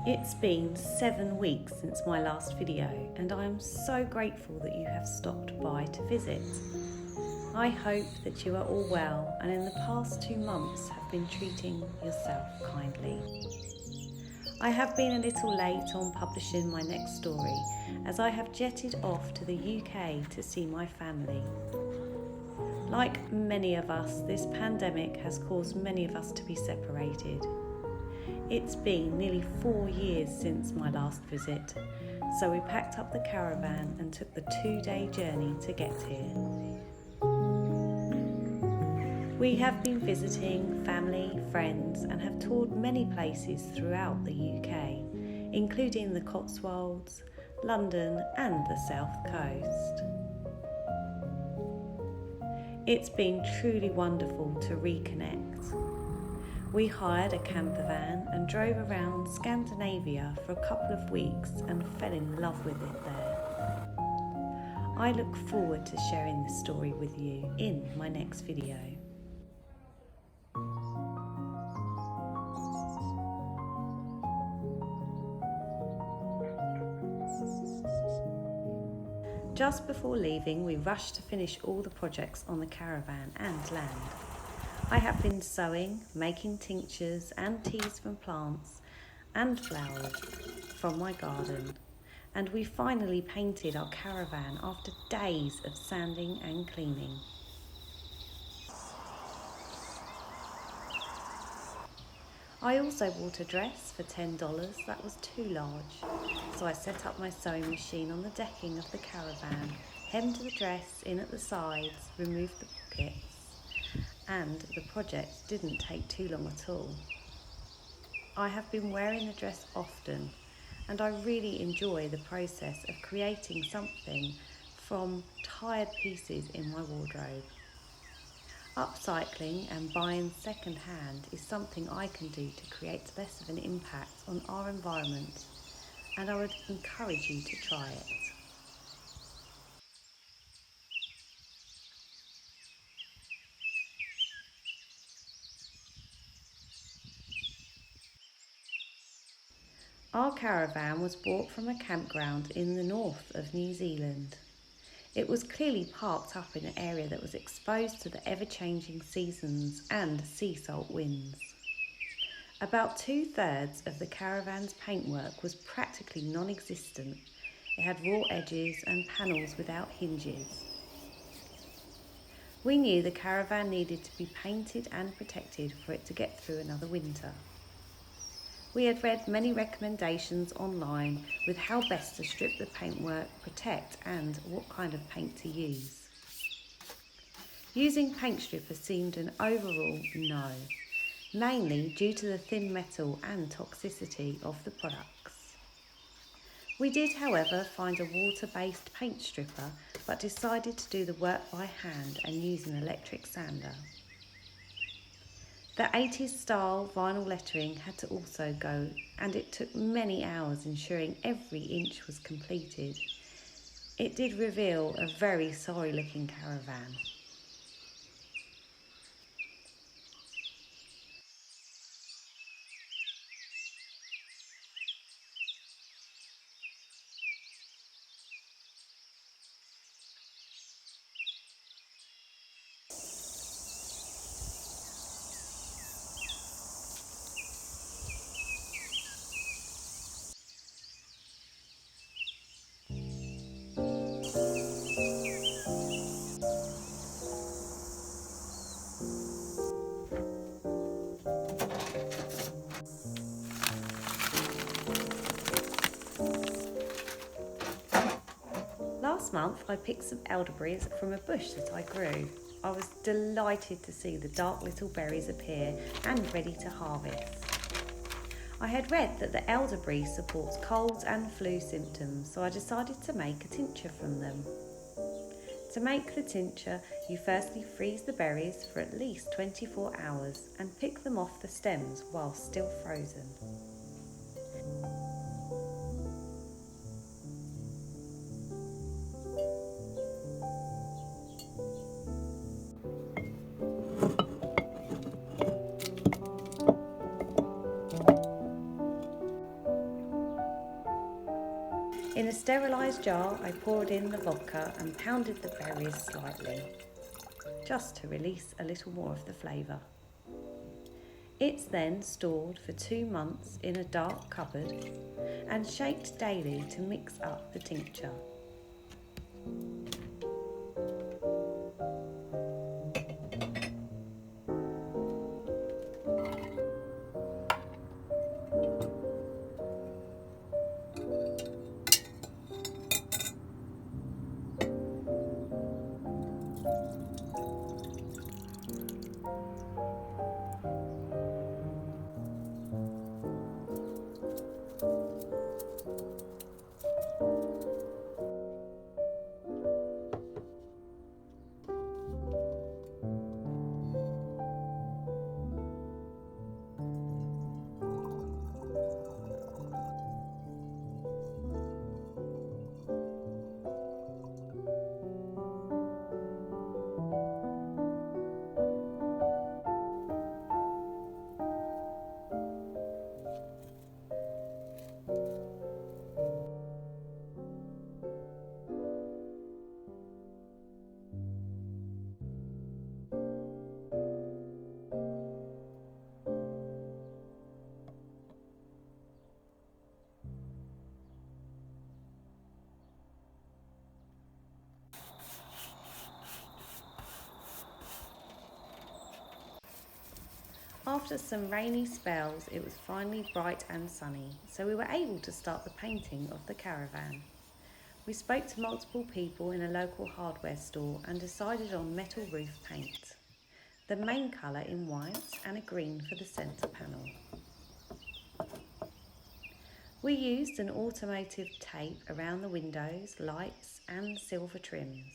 It's been 7 weeks since my last video, and I am so grateful that you have stopped by to visit. I hope that you are all well and in the past 2 months have been treating yourself kindly. I have been a little late on publishing my next story as I have jetted off to the UK to see my family. Like many of us, this pandemic has caused many of us to be separated. It's been nearly 4 years since my last visit, so we packed up the caravan and took the 2-day journey to get here. We have been visiting family, friends, and have toured many places throughout the UK, including the Cotswolds, London, and the South Coast. It's been truly wonderful to reconnect. We hired a camper van and drove around Scandinavia for a couple of weeks and fell in love with it there. I look forward to sharing this story with you in my next video. Just before leaving, we rushed to finish all the projects on the caravan and land. I have been sewing, making tinctures and teas from plants and flowers from my garden, and we finally painted our caravan after days of sanding and cleaning. I also bought a dress for $10 that was too large, so I set up my sewing machine on the decking of the caravan, hemmed the dress in at the sides, removed the pockets, and the project didn't take too long at all. I have been wearing the dress often, and I really enjoy the process of creating something from tired pieces in my wardrobe. Upcycling and buying second hand is something I can do to create less of an impact on our environment, and I would encourage you to try it. Our caravan was bought from a campground in the north of New Zealand. It was clearly parked up in an area that was exposed to the ever-changing seasons and sea salt winds. About 2/3 of the caravan's paintwork was practically non-existent. It had raw edges and panels without hinges. We knew the caravan needed to be painted and protected for it to get through another winter. We had read many recommendations online with how best to strip the paintwork, protect, and what kind of paint to use. Using paint stripper seemed an overall no, mainly due to the thin metal and toxicity of the products. We did, however, find a water-based paint stripper, but decided to do the work by hand and use an electric sander. The 80s style vinyl lettering had to also go, and it took many hours ensuring every inch was completed. It did reveal a very sorry looking caravan. Last month I picked some elderberries from a bush that I grew. I was delighted to see the dark little berries appear and ready to harvest. I had read that the elderberry supports colds and flu symptoms, so I decided to make a tincture from them. To make the tincture, you firstly freeze the berries for at least 24 hours and pick them off the stems while still frozen. In a sterilised jar, I poured in the vodka and pounded the berries slightly, just to release a little more of the flavour. It's then stored for 2 months in a dark cupboard and shaked daily to mix up the tincture. After some rainy spells, it was finally bright and sunny, so we were able to start the painting of the caravan. We spoke to multiple people in a local hardware store and decided on metal roof paint. The main colour in white and a green for the centre panel. We used an automotive tape around the windows, lights and silver trims.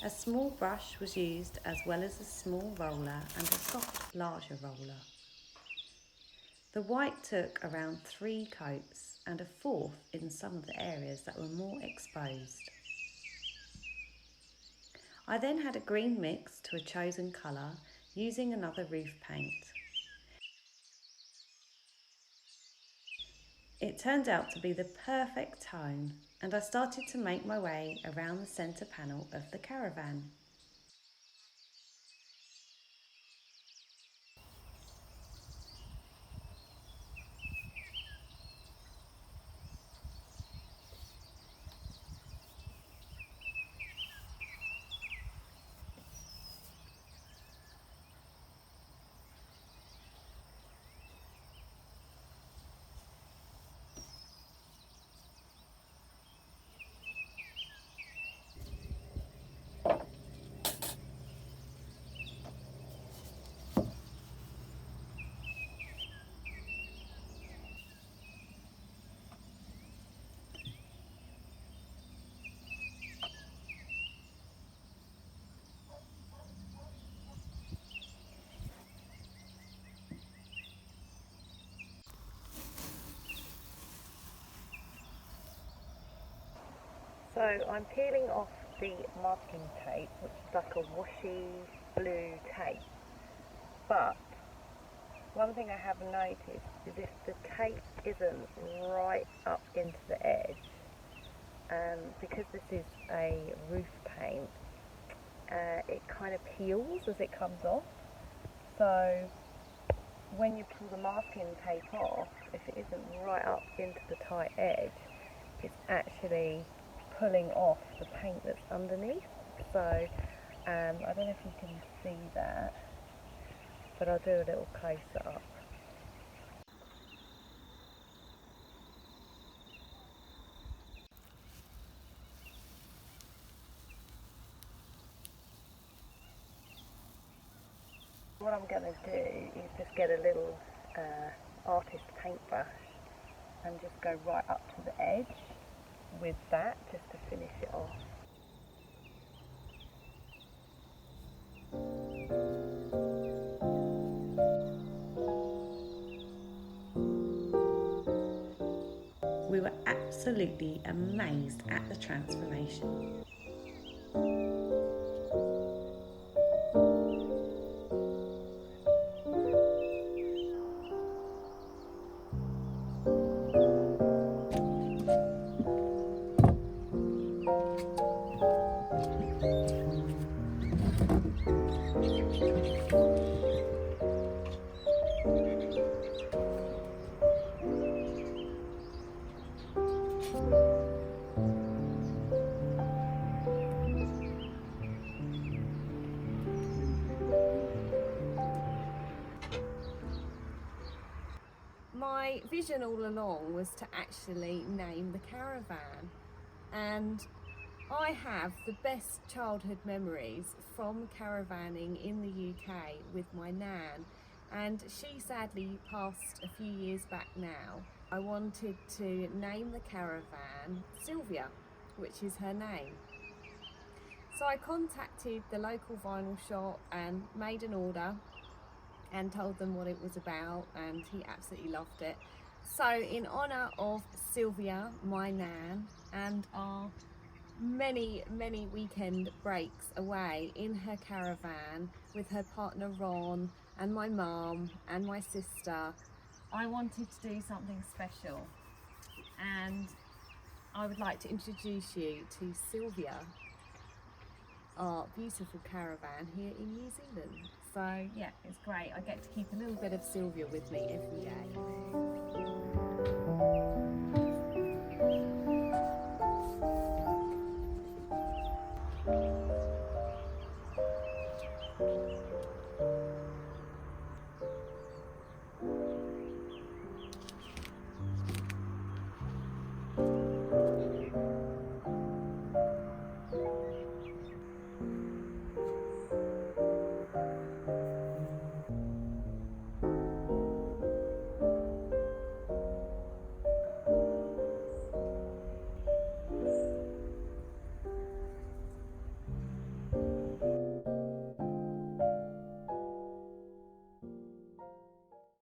A small brush was used as well as a small roller and a soft, larger roller. The white took around 3 coats and a 4th in some of the areas that were more exposed. I then had a green mix to a chosen colour using another roof paint. It turned out to be the perfect tone and I started to make my way around the centre panel of the caravan. So I'm peeling off the masking tape, which is like a washy blue tape. But one thing I have noticed is if the tape isn't right up into the edge, because this is a roof paint, it kind of peels as it comes off. So when you pull the masking tape off, if it isn't right up into the tight edge, it's actually pulling off the paint that's underneath. So I don't know if you can see that, but I'll do a little closer up. What I'm going to do is just get a little artist paintbrush and just go right up to the edge with that, just to finish it off. We were absolutely amazed at the transformation. My vision all along was to actually name the caravan, and I have the best childhood memories from caravanning in the UK with my nan, and she sadly passed a few years back now. I wanted to name the caravan Sylvia, which is her name. So I contacted the local vinyl shop and made an order and told them what it was about, and he absolutely loved it. So in honour of Sylvia, my nan, and our many weekend breaks away in her caravan with her partner Ron and my mum and my sister, I wanted to do something special, and I would like to introduce you to Sylvia, our beautiful caravan here in New Zealand. So yeah, it's great. I get to keep a little bit of Sylvia with me every day.